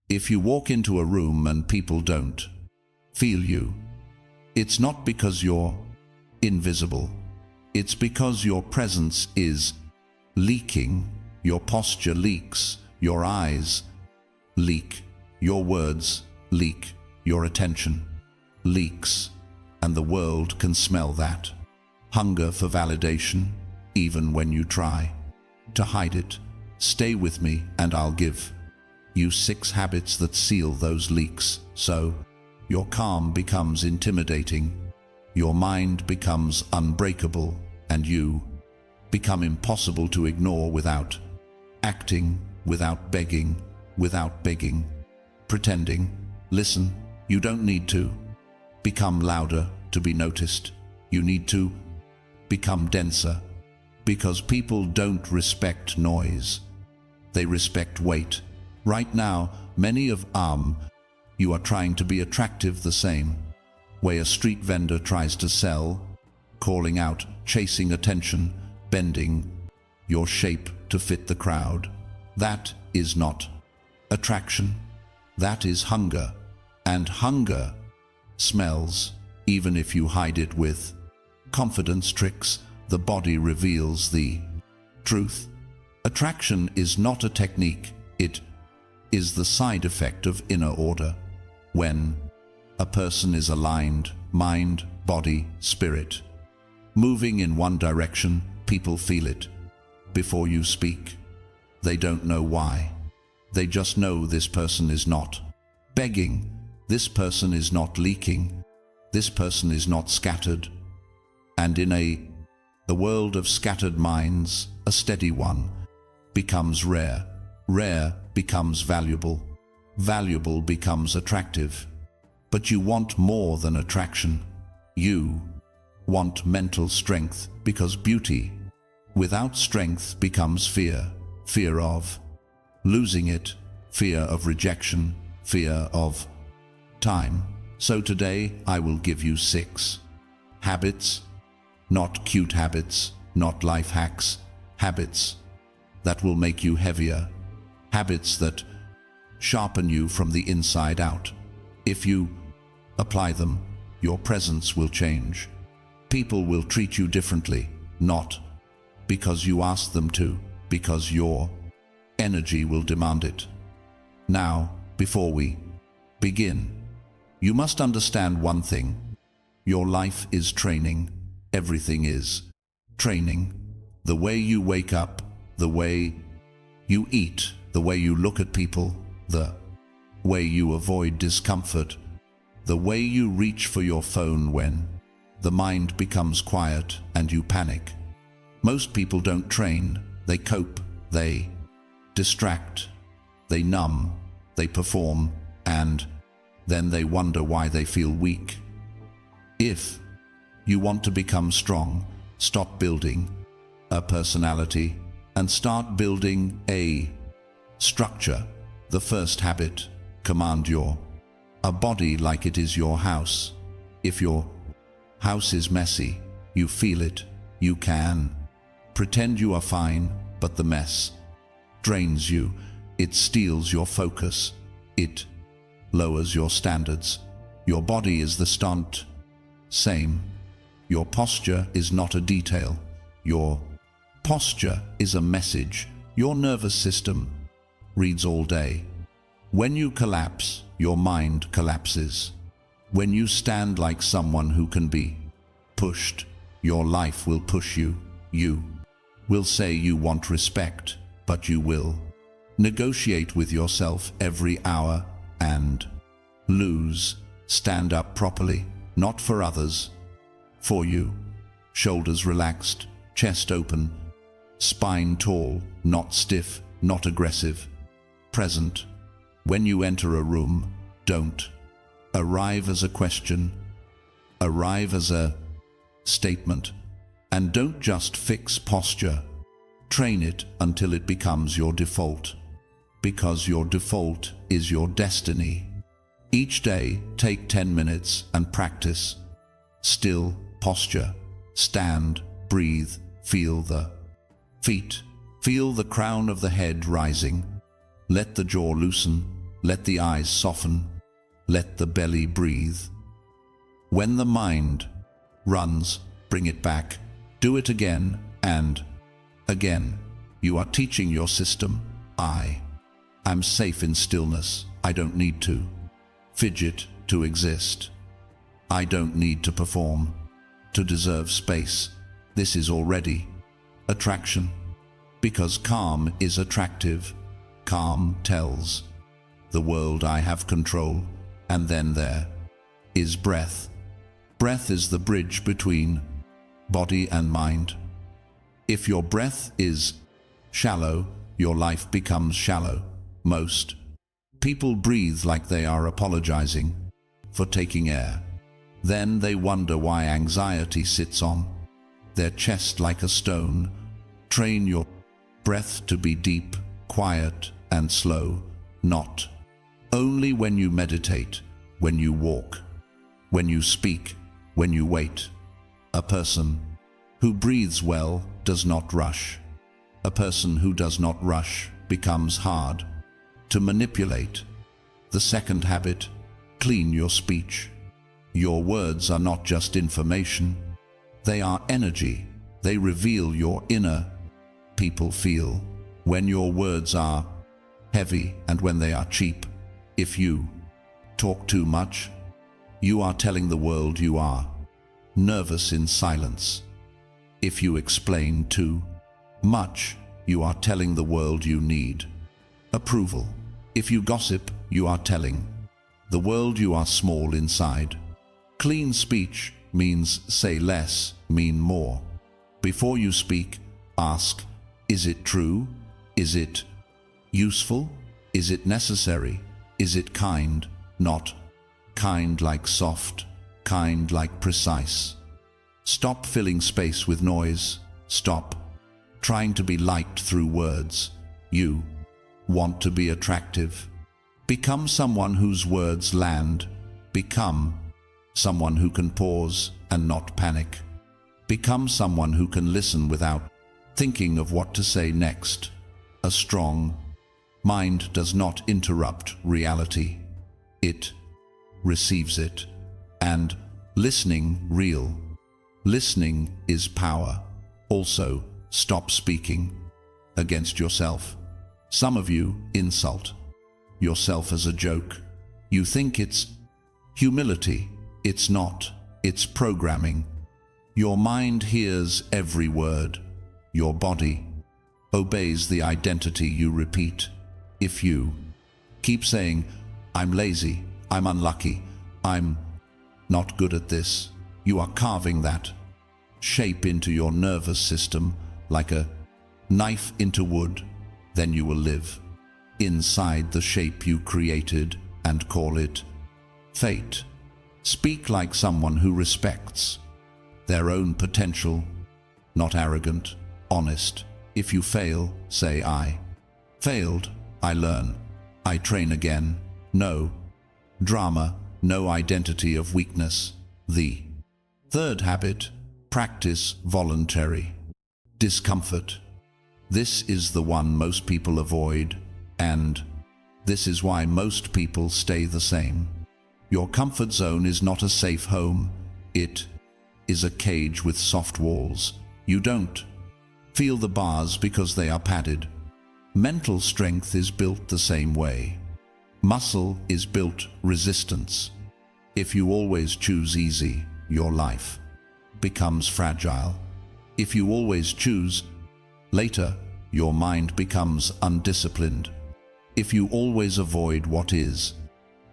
If you walk into a room and people don't feel you, it's not because you're invisible. It's because your presence is leaking. Your posture leaks. Your eyes leak. Your words leak. Your attention leaks. And the world can smell that. Hunger for validation, even when you try to hide it. Stay with me and I'll give you 6 habits that seal those leaks. So your calm becomes intimidating, your mind becomes unbreakable, and you become impossible to ignore without acting, without begging, pretending. Listen, you don't need to become louder to be noticed. You need to become denser, because people don't respect noise. They respect weight. Right now, many of you are trying to be attractive the same way a street vendor tries to sell, calling out, chasing attention, bending your shape to fit the crowd. That is not attraction. That is hunger. And hunger smells, even if you hide it with confidence tricks. The body reveals the truth. Attraction is not a technique. It is the side effect of inner order. When a person is aligned, mind, body, spirit, moving in one direction, people feel it. Before you speak, they don't know why. They just know this person is not begging. This person is not leaking. This person is not scattered. And in a world of scattered minds, a steady one becomes rare. Rare becomes valuable. Valuable becomes attractive. But you want more than attraction. You want mental strength, because beauty without strength becomes fear. Fear of losing it, fear of rejection, fear of time. So today I will give you 6 habits, not cute habits, not life hacks, habits that will make you heavier, habits that sharpen you from the inside out. If you apply them, your presence will change. People will treat you differently, not because you ask them to, because your energy will demand it. Now, before we begin, you must understand one thing. Your life is training. Everything is training. The way you wake up, the way you eat, the way you look at people, the way you avoid discomfort, the way you reach for your phone when the mind becomes quiet and you panic. Most people don't train. They cope, they distract, they numb, they perform, and then they wonder why they feel weak. If you want to become strong, stop building a personality and start building a structure. The first habit: command your body like it is your house. If your house is messy, you feel it. You can pretend you are fine, but the mess drains you. It steals your focus. It lowers your standards. Your body is the stunt. Same. Your posture is not a detail. Your posture is a message. Your nervous system reads all day. When you collapse, your mind collapses. When you stand like someone who can be pushed, your life will push you. You will say you want respect, but you will negotiate with yourself every hour and lose. Stand up properly, not for others, for you. Shoulders relaxed, chest open, spine tall, not stiff, not aggressive. Present. When you enter a room, don't arrive as a question, arrive as a statement. And don't just fix posture. Train it until it becomes your default, because your default is your destiny. Each day, take 10 minutes and practice still posture. Stand, breathe, feel the feet, feel the crown of the head rising. Let the jaw loosen, let the eyes soften, let the belly breathe. When the mind runs, bring it back. Do it again and again. You are teaching your system, I'm safe in stillness. I don't need to fidget to exist. I don't need to perform to deserve space. This is already attraction. Because calm is attractive. Calm tells the world I have control. And then there is breath. Breath is the bridge between body and mind. If your breath is shallow, your life becomes shallow. Most people breathe like they are apologizing for taking air. Then they wonder why anxiety sits on their chest like a stone. Train your breath to be deep, quiet, and slow, not only when you meditate, when you walk, when you speak, when you wait. A person who breathes well does not rush. A person who does not rush becomes hard to manipulate. The second habit, clean your speech. Your words are not just information. They are energy. They reveal your inner. People feel when your words are heavy and when they are cheap. If you talk too much, you are telling the world you are nervous in silence. If you explain too much, you are telling the world you need approval. If you gossip, you are telling the world you are small inside. Clean speech means say less, mean more. Before you speak, ask, is it true? Is it useful? Is it necessary? Is it kind? Not kind like soft, kind like precise. Stop filling space with noise. Stop trying to be liked through words. You want to be attractive. Become someone whose words land. Become someone who can pause and not panic. Become someone who can listen without thinking of what to say next. A strong mind does not interrupt reality. It receives it. And listening, real listening is power. Also, stop speaking against yourself. Some of you insult yourself as a joke. You think it's humility. It's not. It's programming. Your mind hears every word. Your body obeys the identity you repeat. If you keep saying, I'm lazy, I'm unlucky, I'm not good at this, you are carving that shape into your nervous system like a knife into wood. Then you will live inside the shape you created and call it fate. Speak like someone who respects their own potential, not arrogant, honest. If you fail, say I failed, I learn, I train again. No drama, no identity of weakness. The third habit, practice voluntary discomfort. This is the one most people avoid, and this is why most people stay the same. Your comfort zone is not a safe home. It is a cage with soft walls. You don't feel the bars because they are padded. Mental strength is built the same way. Muscle is built resistance. If you always choose easy, your life becomes fragile. If you always choose later, your mind becomes undisciplined. If you always avoid what is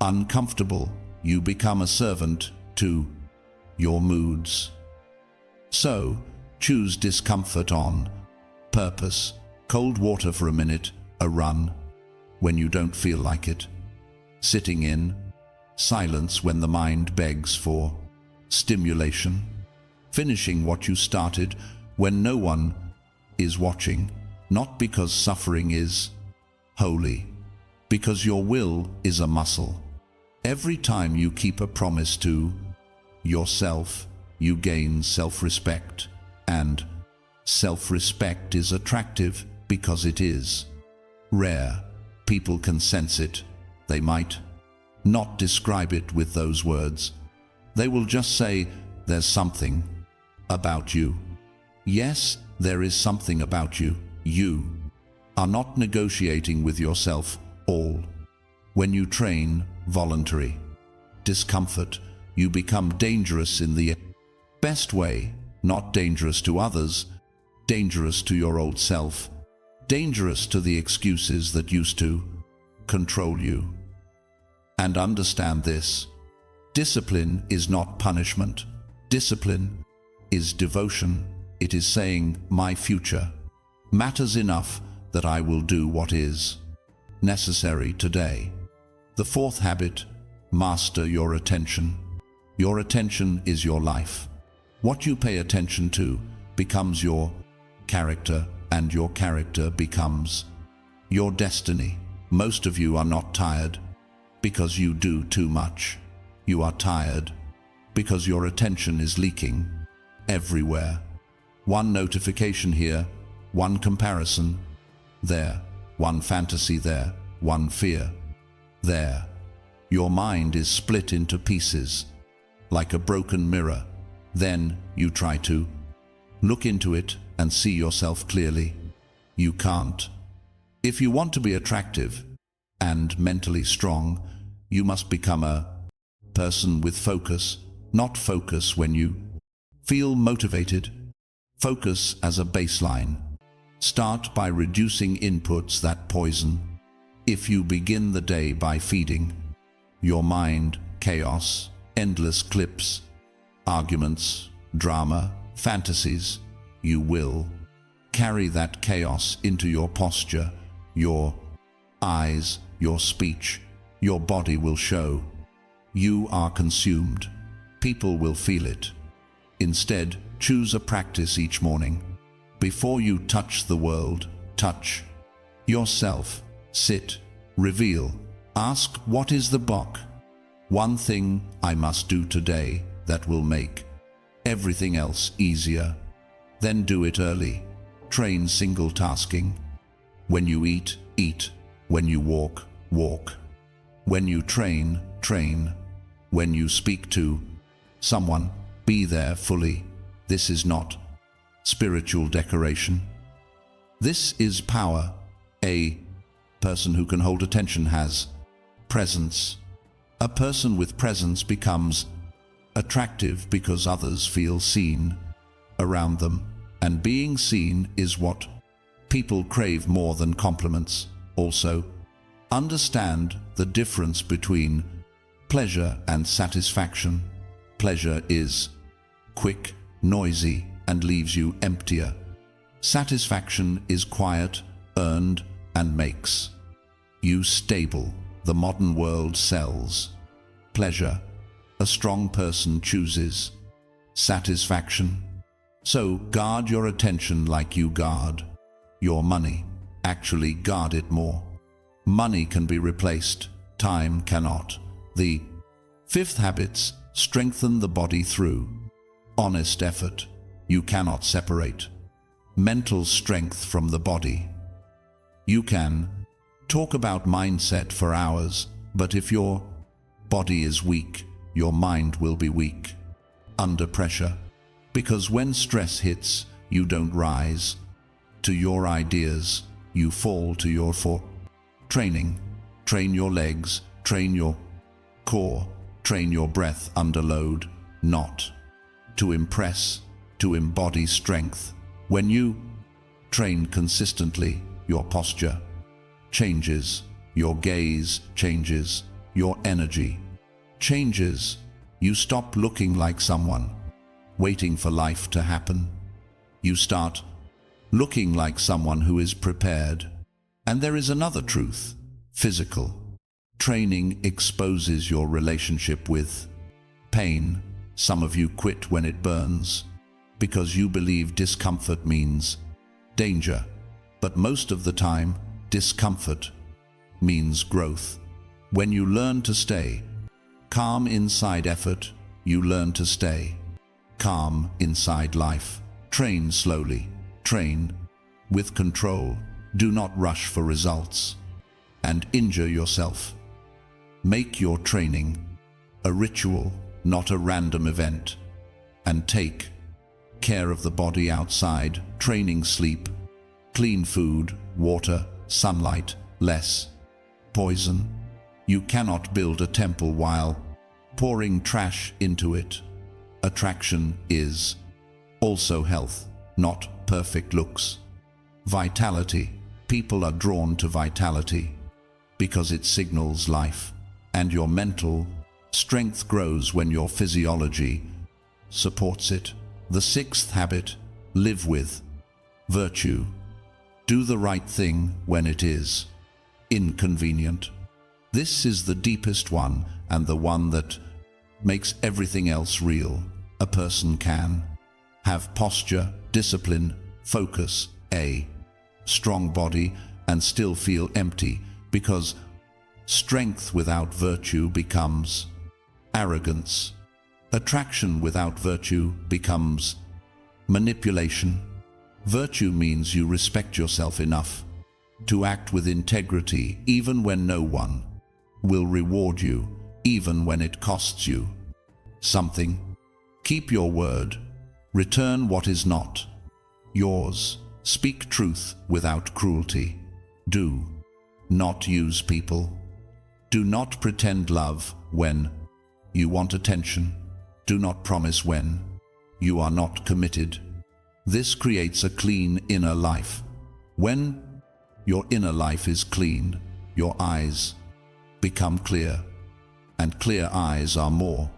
uncomfortable, you become a servant to your moods. So, choose discomfort on purpose. Cold water for a minute, a run when you don't feel like it. Sitting in silence when the mind begs for stimulation. Finishing what you started when no one is watching, not because suffering is holy, because your will is a muscle. Every time you keep a promise to yourself, you gain self-respect, and self-respect is attractive because it is rare. People can sense it. They might not describe it with those words. They will just say, there's something about you. Yes, there is something about you. You are not negotiating with yourself all. When you train voluntary discomfort, you become dangerous in the best way, not dangerous to others, dangerous to your old self, dangerous to the excuses that used to control you. And understand this: discipline is not punishment. Discipline is devotion. It is saying, my future matters enough that I will do what is necessary today. The fourth habit: master your attention. Your attention is your life. What you pay attention to becomes your character, and your character becomes your destiny. Most of you are not tired because you do too much. You are tired because your attention is leaking everywhere. One notification here, one comparison there, one fantasy there, one fear there. Your mind is split into pieces like a broken mirror. Then you try to look into it and see yourself clearly. You can't. If you want to be attractive and mentally strong, you must become a person with focus, not focus when you feel motivated. Focus as a baseline. Start by reducing inputs that poison. If you begin the day by feeding your mind chaos, endless clips, arguments, drama, fantasies, you will carry that chaos into your posture, your eyes, your speech. Your body will show you are consumed. People will feel it. Instead, choose a practice each morning. Before you touch the world, touch yourself. Sit, reveal, ask, what is the block? One thing I must do today that will make everything else easier. Then do it early. Train single tasking. When you eat, eat. When you walk, walk. When you train, train. When you speak to someone, be there fully. This is not spiritual decoration. This is power. A person who can hold attention has presence. A person with presence becomes attractive because others feel seen around them. And being seen is what people crave more than compliments. Also, understand the difference between pleasure and satisfaction. Pleasure is quick, noisy, and leaves you emptier. Satisfaction is quiet, earned, and makes you stable. The modern world sells pleasure. A strong person chooses satisfaction. So guard your attention like you guard your money. Actually guard it more. Money can be replaced, time cannot. The fifth habits: strengthen the body through honest effort. You cannot separate mental strength from the body. You can talk about mindset for hours, but if your body is weak, your mind will be weak under pressure. Because when stress hits, you don't rise to your ideas, you fall to your training. Train your legs, train your core, train your breath under load, not to impress, to embody strength. When you train consistently, your posture changes, your gaze changes, your energy changes. You stop looking like someone waiting for life to happen. You start looking like someone who is prepared. And there is another truth: physical training exposes your relationship with pain. Some of you quit when it burns because you believe discomfort means danger. But most of the time, discomfort means growth. When you learn to stay calm inside effort, you learn to stay calm inside life. Train slowly. Train with control. Do not rush for results and injure yourself. Make your training a ritual, not a random event. And take care of the body outside, training, sleep, clean food, water, sunlight, less poison. You cannot build a temple while pouring trash into it. Attraction is also health, not perfect looks. Vitality. People are drawn to vitality because it signals life, and your mental strength grows when your physiology supports it. The sixth habit: live with virtue. Do the right thing when it is inconvenient. This is the deepest one, and the one that makes everything else real. A person can have posture, discipline, focus, a strong body, and still feel empty, because strength without virtue becomes arrogance. Attraction without virtue becomes manipulation. Virtue means you respect yourself enough to act with integrity, even when no one will reward you, even when it costs you something. Keep your word. Return what is not yours. Speak truth without cruelty. Do not use people. Do not pretend love when you want attention. Do not promise when you are not committed. This creates a clean inner life. When your inner life is clean, your eyes become clear, and clear eyes are more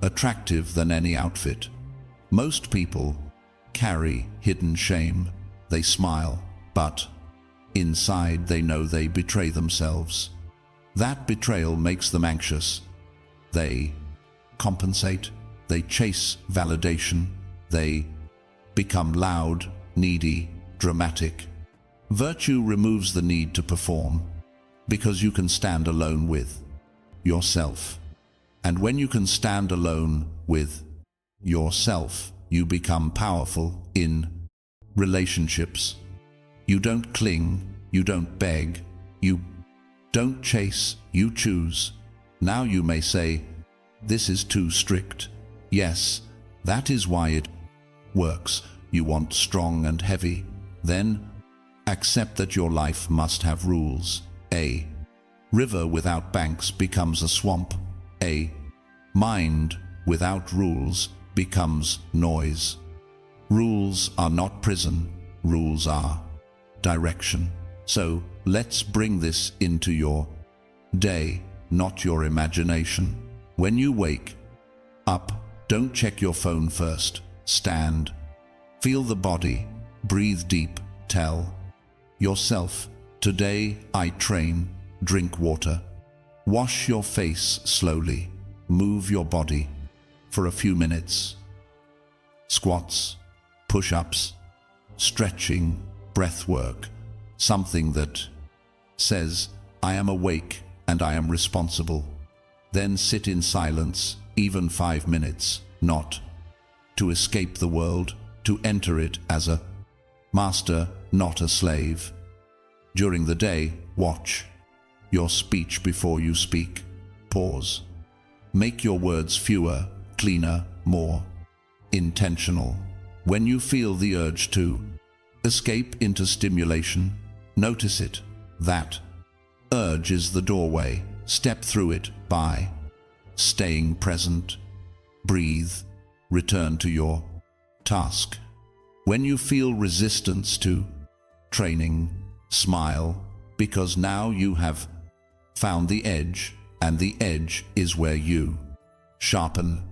attractive than any outfit. Most people carry hidden shame. They smile, but inside they know they betray themselves. That betrayal makes them anxious. They compensate. They chase validation. They become loud, needy, dramatic. Virtue removes the need to perform, because you can stand alone with yourself. And when you can stand alone with yourself, you become powerful in relationships. You don't cling, you don't beg, you don't chase, you choose. Now you may say, "This is too strict." Yes, that is why it works. You want strong and heavy. Then accept that your life must have rules. A river without banks becomes a swamp. A mind without rules becomes noise. Rules are not prison. Rules are direction. So let's bring this into your day, not your imagination. When you wake up, don't check your phone first. Stand. Feel the body. Breathe deep. Tell yourself, "Today I train." Drink water. Wash your face slowly. Move your body for a few minutes. Squats, push-ups, stretching, breath work. Something that says, "I am awake and I am responsible." Then sit in silence, even 5 minutes, not to escape the world, to enter it as a master, not a slave. During the day, watch your speech before you speak. Pause. Make your words fewer, cleaner, more intentional. When you feel the urge to escape into stimulation, notice it. That urge is the doorway. Step through it by staying present. Breathe. Return to your task. When you feel resistance to training, smile, because now you have found the edge, and the edge is where you sharpen.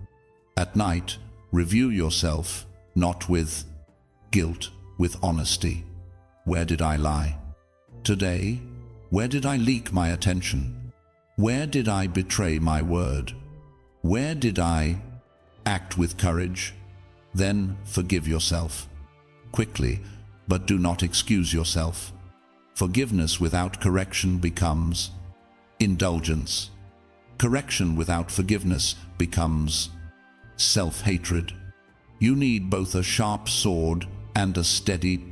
At night, review yourself, not with guilt, with honesty. Where did I lie today? Where did I leak my attention? Where did I betray my word? Where did I act with courage? Then forgive yourself. Quickly, but do not excuse yourself. Forgiveness without correction becomes indulgence. Correction without forgiveness becomes self-hatred. You need both a sharp sword and a steady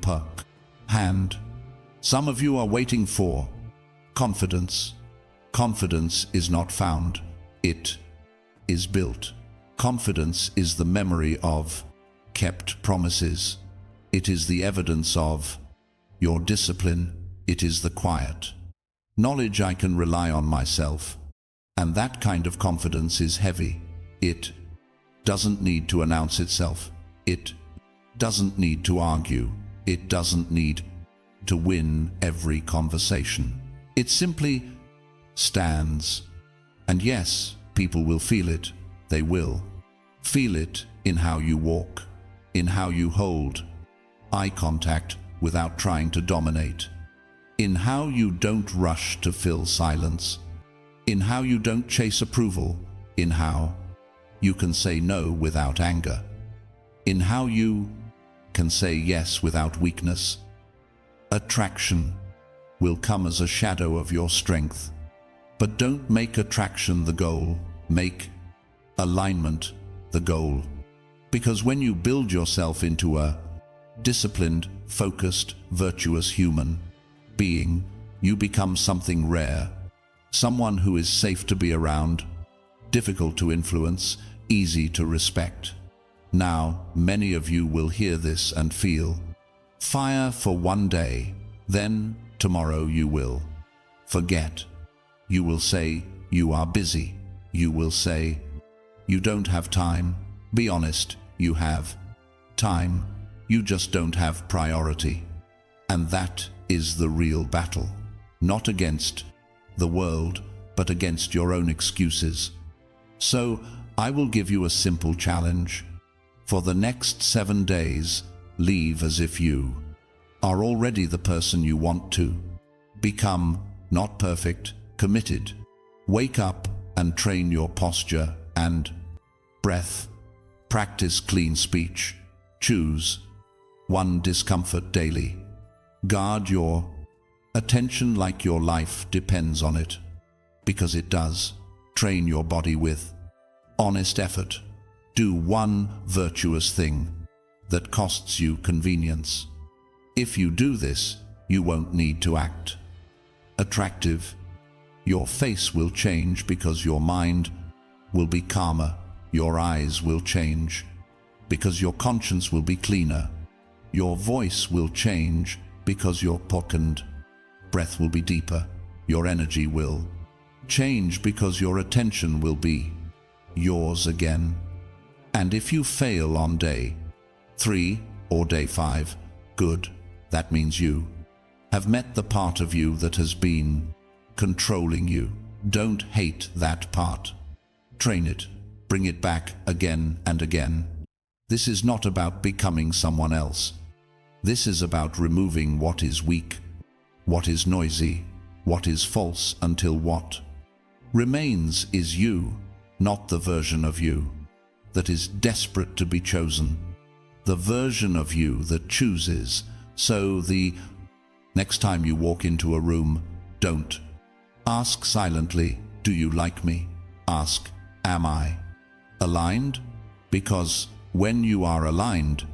hand. Some of you are waiting for confidence. Confidence is not found, it is built. Confidence is the memory of kept promises. It is the evidence of your discipline. It is the quiet knowledge I can rely on myself. And that kind of confidence is heavy. It doesn't need to announce itself. It doesn't need to argue. It doesn't need to win every conversation. It simply stands. And yes, people will feel it. They will feel it in how you walk, in how you hold eye contact without trying to dominate, in how you don't rush to fill silence, in how you don't chase approval, in how you can say no without anger, in how you can say yes without weakness. Attraction will come as a shadow of your strength. But don't make attraction the goal. Make alignment the goal. Because when you build yourself into a disciplined, focused, virtuous human being, you become something rare, someone who is safe to be around, difficult to influence, easy to respect. Now, many of you will hear this and feel fire for one day, then tomorrow you will forget. You will say you are busy. You will say you don't have time. Be honest, you have time. You just don't have priority. And that is the real battle. Not against the world, but against your own excuses. So I will give you a simple challenge. For the next 7 days, live as if you are already the person you want to become. Not perfect, committed. Wake up and train your posture and breath. Practice clean speech. Choose one discomfort daily. Guard your attention like your life depends on it, because it does. Train your body with honest effort. Do one virtuous thing that costs you convenience. If you do this, you won't need to act attractive. Your face will change because your mind will be calmer. Your eyes will change because your conscience will be cleaner. Your voice will change because your poke and breath will be deeper. Your energy will change because your attention will be yours again. And if you fail on day 3 or day 5, good. That means you have met the part of you that has been controlling you. Don't hate that part. Train it. Bring it back again and again. This is not about becoming someone else. This is about removing what is weak, what is noisy, what is false, until what remains is you, not the version of you that is desperate to be chosen, the version of you that chooses. So the next time you walk into a room, don't ask silently, do you like me? Ask, am I aligned? Because when you are aligned,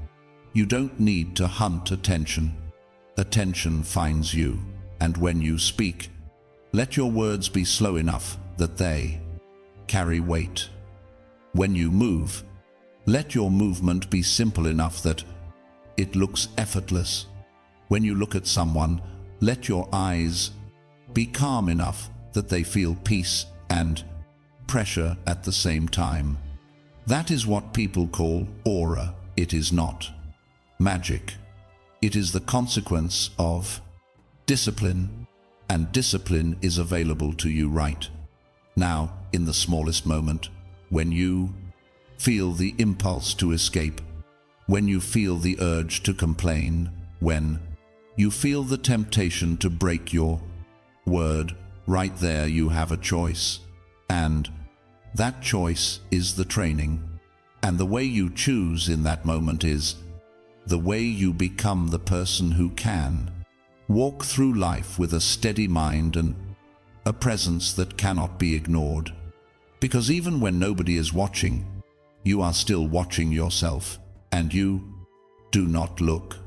you don't need to hunt attention. Attention finds you. And when you speak, let your words be slow enough that they carry weight. When you move, let your movement be simple enough that it looks effortless. When you look at someone, let your eyes be calm enough that they feel peace and pressure at the same time. That is what people call aura. It is not magic. It is the consequence of discipline, and discipline is available to you right now in the smallest moment, when you feel the impulse to escape, when you feel the urge to complain, when you feel the temptation to break your word. Right there you have a choice, and that choice is the training. And the way you choose in that moment is the way you become the person who can walk through life with a steady mind and a presence that cannot be ignored. Because even when nobody is watching, you are still watching yourself, and you do not look